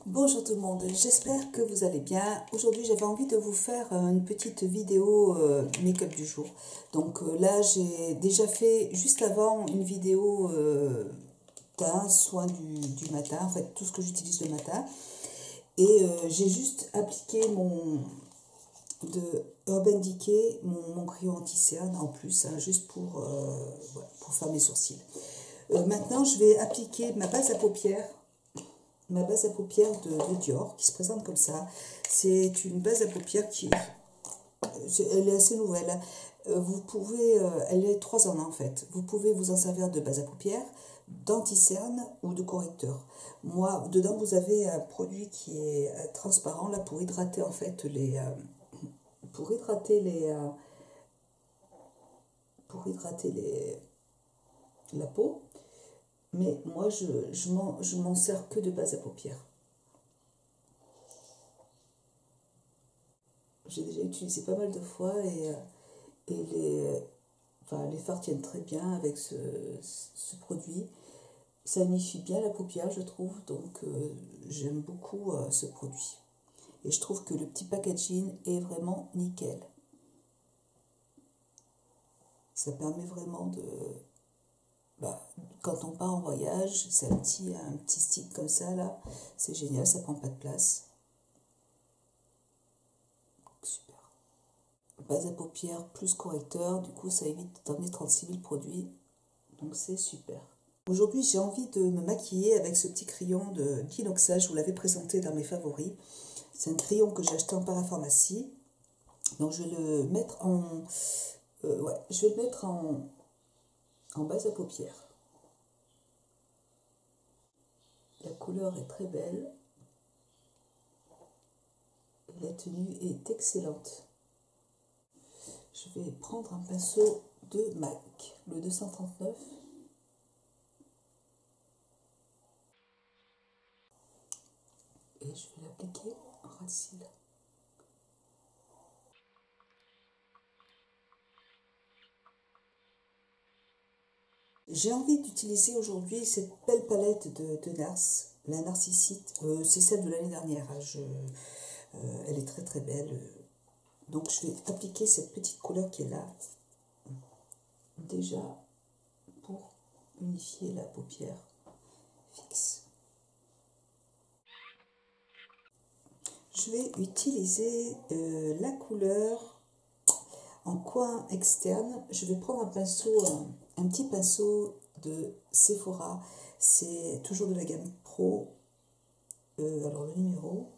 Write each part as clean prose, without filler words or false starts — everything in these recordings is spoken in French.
Bonjour tout le monde, j'espère que vous allez bien. Aujourd'hui j'avais envie de vous faire une petite vidéo make-up du jour. Donc là j'ai déjà fait juste avant une vidéo teint, soin du matin, en fait tout ce que j'utilise le matin. Et j'ai juste appliqué de Urban Decay, mon crayon anti-cerne en plus, hein, juste voilà, pour faire mes sourcils. Maintenant je vais appliquer ma base à paupières. Ma base à paupières de Dior, qui se présente comme ça. C'est une base à paupières elle est assez nouvelle. Vous pouvez, elle est 3 en 1 en fait. Vous pouvez vous en servir de base à paupières, d'anti-cerne ou de correcteur. Moi, dedans, vous avez un produit qui est transparent là pour hydrater en fait la peau. Mais moi, je m'en sers que de base à paupières. J'ai déjà utilisé pas mal de fois et les fards tiennent très bien avec ce produit. Ça unifie bien la paupière, je trouve, donc j'aime beaucoup ce produit. Et je trouve que le petit packaging est vraiment nickel. Ça permet vraiment quand on part en voyage, c'est un petit stick comme ça, là. C'est génial, ça prend pas de place. Super. Base à paupières plus correcteur, du coup ça évite d'emmener 36 000 produits. Donc c'est super. Aujourd'hui j'ai envie de me maquiller avec ce petit crayon d'Inoxa, je vous l'avais présenté dans mes favoris. C'est un crayon que j'ai acheté en parapharmacie. Donc je vais le mettre en base à paupières. La couleur est très belle. Et la tenue est excellente. Je vais prendre un pinceau de MAC, le 239. Et je vais l'appliquer en ras de cils. J'ai envie d'utiliser aujourd'hui cette belle palette de NARS, la Narcissite. C'est celle de l'année dernière. Elle est très très belle. Donc je vais appliquer cette petite couleur qui est là, déjà pour unifier la paupière fixe. Je vais utiliser la couleur en coin externe. Je vais prendre un petit pinceau de Sephora. C'est toujours de la gamme Pro. Alors le numéro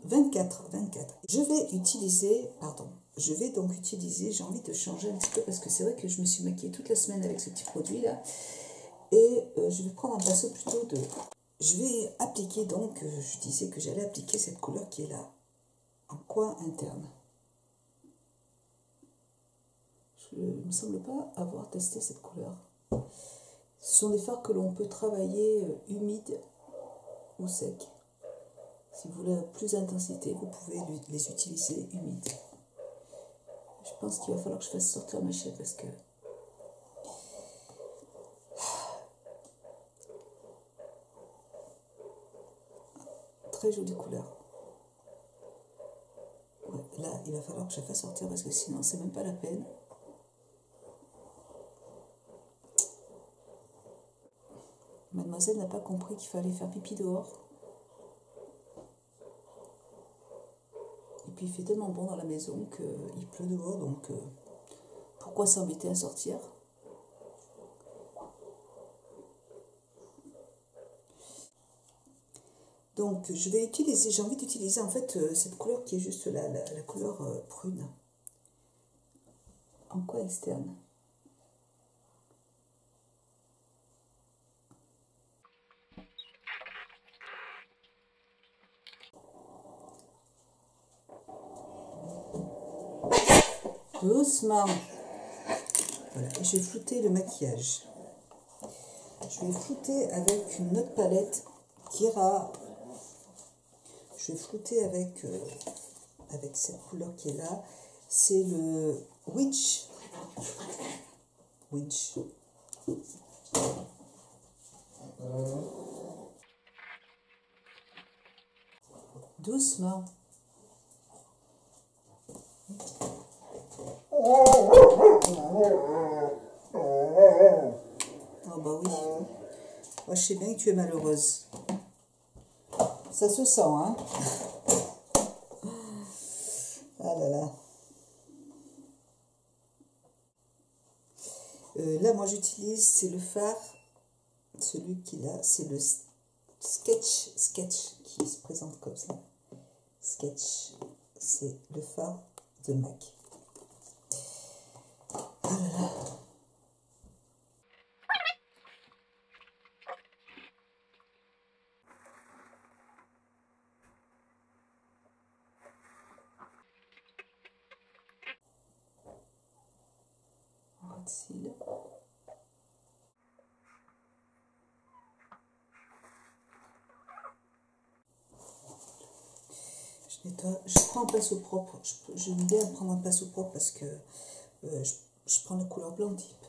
24. Je vais donc utiliser, j'ai envie de changer un petit peu parce que c'est vrai que je me suis maquillée toute la semaine avec ce petit produit là. Et je vais prendre un pinceau plutôt de... Je vais appliquer donc, je disais que j'allais appliquer cette couleur qui est là, en coin interne. Je ne me semble pas avoir testé cette couleur. Ce sont des fards que l'on peut travailler humides ou secs. Si vous voulez plus d'intensité, vous pouvez les utiliser humides. Je pense qu'il va falloir que je fasse sortir ma chaîne parce que... Très jolie couleur. Ouais, là, il va falloir que je la fasse sortir parce que sinon, c'est même pas la peine. Mademoiselle n'a pas compris qu'il fallait faire pipi dehors. Et puis il fait tellement bon dans la maison qu'il pleut dehors, donc pourquoi s'embêter à sortir? Donc j'ai envie d'utiliser en fait cette couleur qui est juste là, la couleur prune, en coin externe. Doucement. Voilà, et je vais flouter le maquillage. Je vais flouter avec une autre palette qui ira. Je vais flouter avec cette couleur qui est là. C'est le Witch. doucement. Oh bah oui. Moi, je sais bien que tu es malheureuse. Ça se sent, hein. Ah là là. Là, moi, j'utilise, c'est le fard. Celui qu'il a, c'est le Sketch qui se présente comme ça. Sketch, c'est le fard de MAC. Ah là là. Ras de cils. Je nettoie, je prends un pinceau propre. J'aime bien prendre un pinceau propre parce que je prends la couleur blanc type.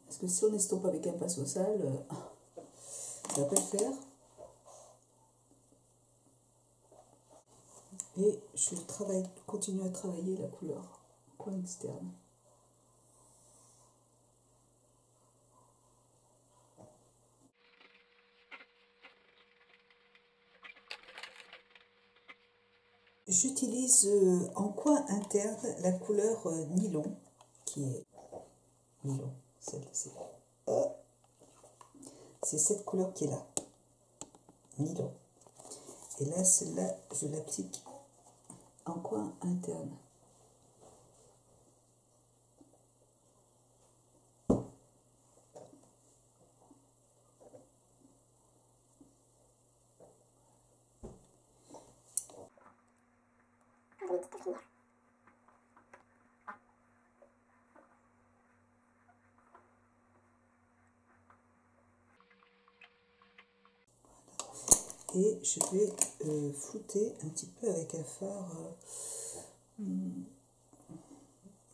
Parce que si on estompe avec un pinceau sale, ça va pas le faire. Et je continue à travailler la couleur coin externe. J'utilise en coin interne la couleur nylon, qui est nylon, c'est cette couleur qui est là, nylon. Et là, celle-là, je l'applique en coin interne. Et je vais flouter un petit peu avec un fard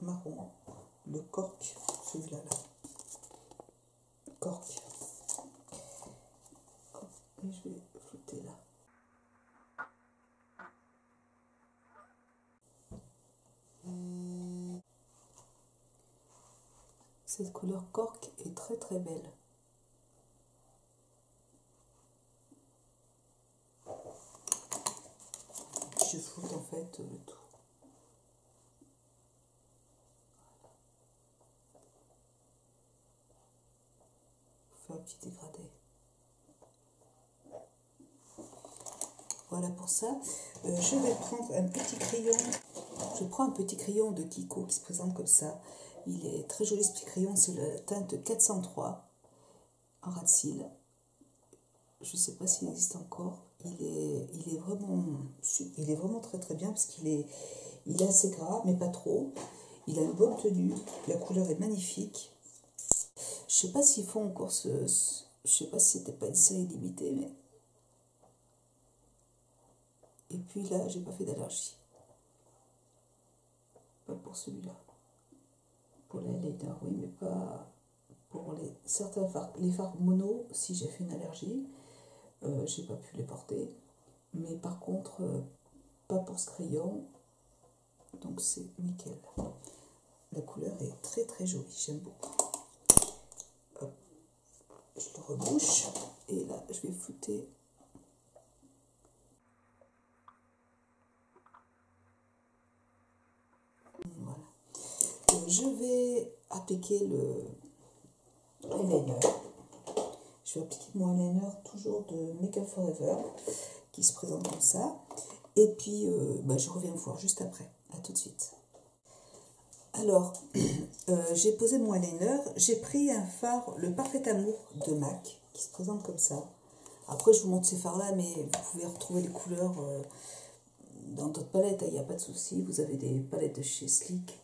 marron, le cork, celui-là, là. Cork. Et je vais flouter là. Cette couleur cork est très très belle. Je floute en fait le tout. Faire un petit dégradé. Voilà pour ça. Je vais prendre un petit crayon. Je prends un petit crayon de Kiko qui se présente comme ça. Il est très joli ce petit crayon. C'est la teinte 403 en ras de cils. Je ne sais pas s'il existe encore. Il est vraiment très très bien parce il est assez gras, mais pas trop. Il a une bonne tenue. La couleur est magnifique. Je sais pas s'ils font encore je sais pas si c'était pas une série limitée, mais. Et puis là, j'ai pas fait d'allergie. Pas pour celui-là. Pour l'eyeliner, oui, mais pas pour certains fards. Les fards mono, si j'ai fait une allergie, j'ai pas pu les porter. Mais par contre, pas pour ce crayon. Donc c'est nickel. La couleur est très très jolie, j'aime beaucoup. Hop. Je le rebouche et là je vais flouter. Voilà. Je vais appliquer le eyeliner. Je vais appliquer mon eyeliner toujours de Make Up For Ever qui se présente comme ça. Et puis je reviens vous voir juste après. À tout de suite. Alors, j'ai posé mon eyeliner, j'ai pris un fard, le Parfait Amour de MAC, qui se présente comme ça. Après, je vous montre ces fards-là, mais vous pouvez retrouver les couleurs dans d'autres palettes, il n'y a pas de souci. Vous avez des palettes de chez Sleek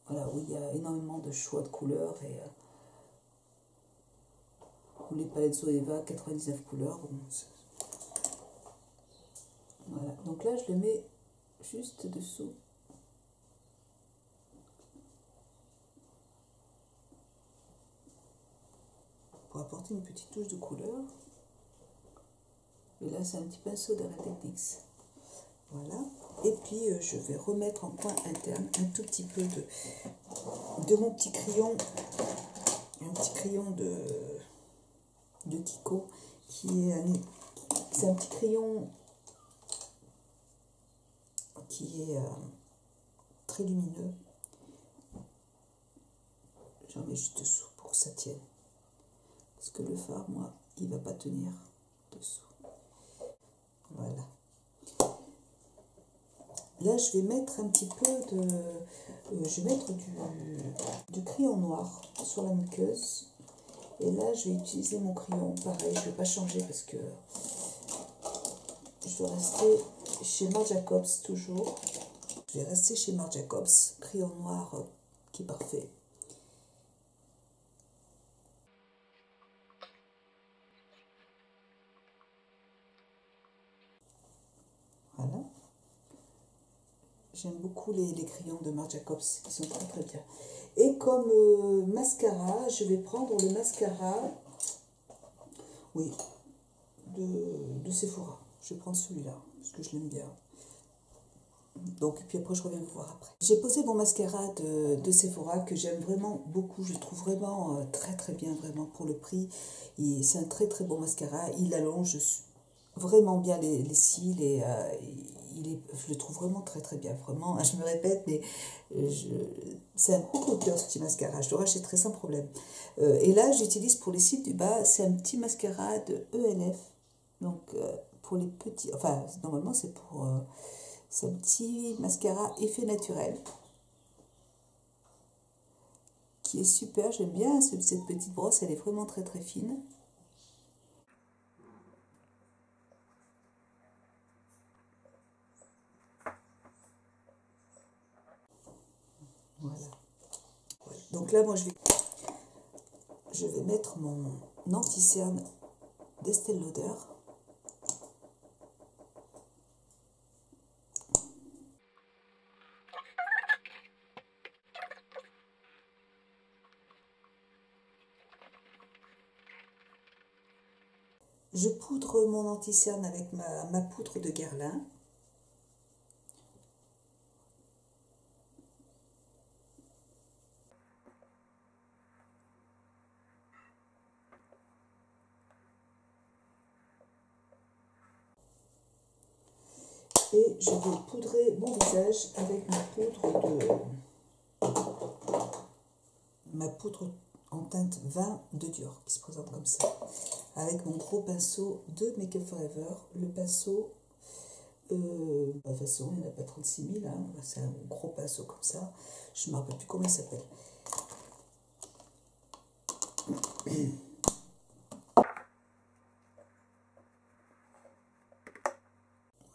voilà, où il y a énormément de choix de couleurs, et ou les palettes Zoeva, 99 couleurs. Bon, voilà, donc là, je le mets juste dessous. Pour apporter une petite touche de couleur. Et là, c'est un petit pinceau de la Technics. Voilà. Et puis, je vais remettre en point interne un tout petit peu de mon petit crayon. Un petit crayon de Kiko. C'est un petit crayon qui est très lumineux. J'en mets juste dessous pour que ça tienne. Parce que le fard, moi, il va pas tenir dessous. Voilà. Là, je vais mettre un petit peu de... je vais mettre du crayon noir sur la muqueuse. Et là, je vais utiliser mon crayon. Pareil, je ne vais pas changer parce que je vais rester chez Marc Jacobs toujours. Je vais rester chez Marc Jacobs. Crayon noir qui est parfait. Voilà. J'aime beaucoup les crayons de Marc Jacobs qui sont très très bien. Et comme mascara, je vais prendre le mascara, oui, de Sephora. Je vais prendre celui-là parce que je l'aime bien. Donc, puis après, je reviens vous voir après. J'ai posé mon mascara de Sephora que j'aime vraiment beaucoup. Je le trouve vraiment très très bien, vraiment pour le prix. C'est un très très bon mascara. Il allonge vraiment bien les cils et je le trouve vraiment très très bien. Vraiment, je me répète, mais c'est un gros coup de cœur ce petit mascara. Je le rachèterai sans problème. Et là, j'utilise pour les cils du bas, c'est un petit mascara de ELF. Donc, pour les petits, enfin, normalement, c'est pour... c'est un petit mascara effet naturel qui est super, j'aime bien cette petite brosse, elle est vraiment très très fine. Voilà. Donc là, moi je vais mettre mon anti-cerne d'Estée Lauder. Je poudre mon anti-cerne avec ma poudre de Guerlain. Et je vais poudrer mon visage avec ma poudre en teinte 20 de Dior qui se présente comme ça. Avec mon gros pinceau de Make Up For Ever, le pinceau, de toute façon il n'y en a pas 36 000, hein. C'est un gros pinceau comme ça, je ne me rappelle plus comment il s'appelle.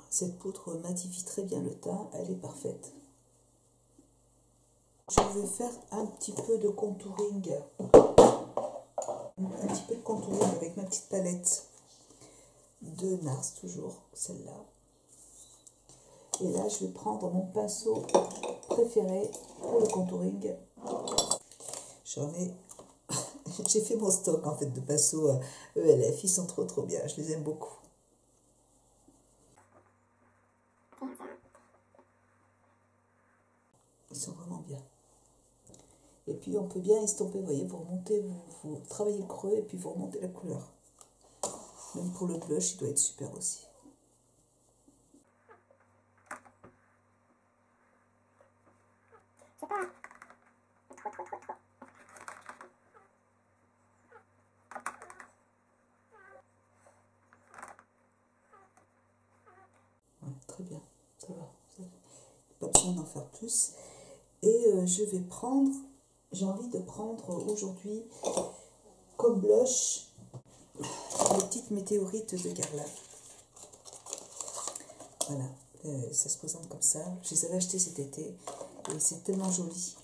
Cette poudre matifie très bien le teint, elle est parfaite. Je vais faire un petit peu de contouring, avec ma petite palette de NARS, toujours celle-là. Et là, je vais prendre mon pinceau préféré pour le contouring. J'ai fait mon stock en fait de pinceaux ELF, ils sont trop trop bien, je les aime beaucoup. Ils sont vraiment bien. Et puis on peut bien estomper, vous voyez, vous remontez, vous travaillez le creux et puis vous remontez la couleur. Même pour le blush, il doit être super aussi. Ouais, très bien, ça va. Pas besoin d'en faire plus. Et j'ai envie de prendre aujourd'hui comme blush les petites météorites de Guerlain. Voilà, ça se présente comme ça. Je les avais achetées cet été et c'est tellement joli.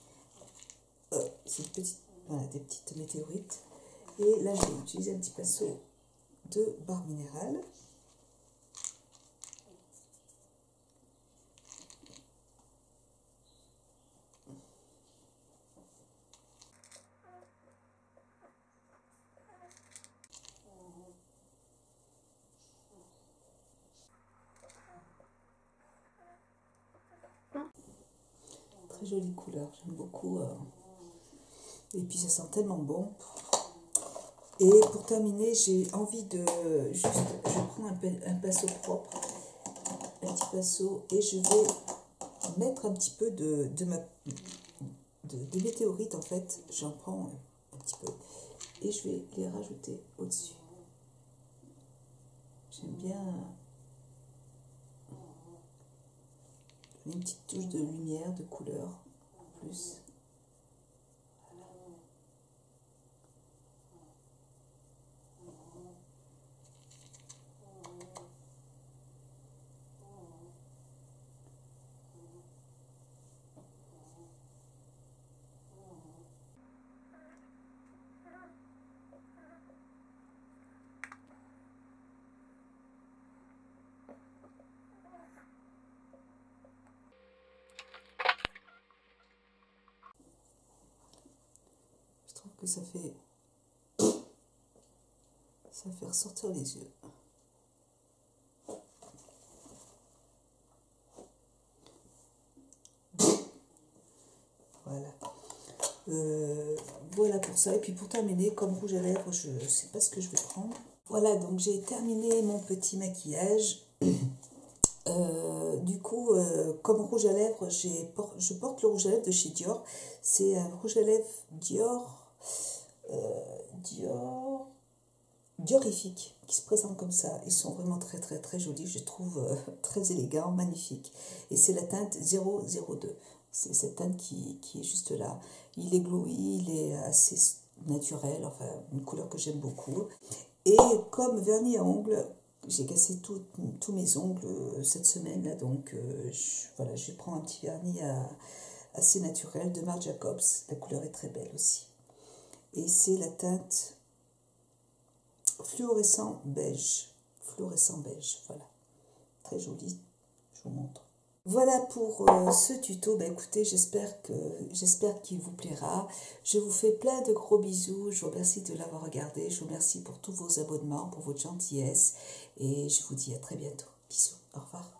C'est voilà, des petites météorites. Et là, j'ai utilisé un petit pinceau de Barre Minérale. très jolie couleur, j'aime beaucoup. Et puis ça sent tellement bon. Et pour terminer, j'ai envie de juste, je prends un pinceau propre, un petit pinceau, et je vais mettre un petit peu de météorites en fait. J'en prends un petit peu et je vais les rajouter au-dessus. J'aime bien une petite touche de lumière, de couleur en plus. Je trouve que ça fait ressortir les yeux. Voilà. Voilà pour ça. Et puis pour terminer, comme rouge à lèvres, je ne sais pas ce que je vais prendre. Voilà, donc j'ai terminé mon petit maquillage. Du coup, comme rouge à lèvres, je porte le rouge à lèvres de chez Dior. C'est un rouge à lèvres Diorifique qui se présente comme ça. Ils sont vraiment très très très jolis, je trouve très élégants, magnifiques. Et c'est la teinte 002. C'est cette teinte qui est juste là. Il est glowy, il est assez naturel, enfin une couleur que j'aime beaucoup. Et comme vernis à ongles, j'ai cassé tous mes ongles cette semaine là, donc voilà, je prends un petit vernis assez naturel de Marc Jacobs. La couleur est très belle aussi. Et c'est la teinte fluorescent beige, voilà, très joli, je vous montre. Voilà pour ce tuto. Ben, écoutez, j'espère qu'il vous plaira. Je vous fais plein de gros bisous. Je vous remercie de l'avoir regardé. Je vous remercie pour tous vos abonnements, pour votre gentillesse. Et je vous dis à très bientôt. Bisous. Au revoir.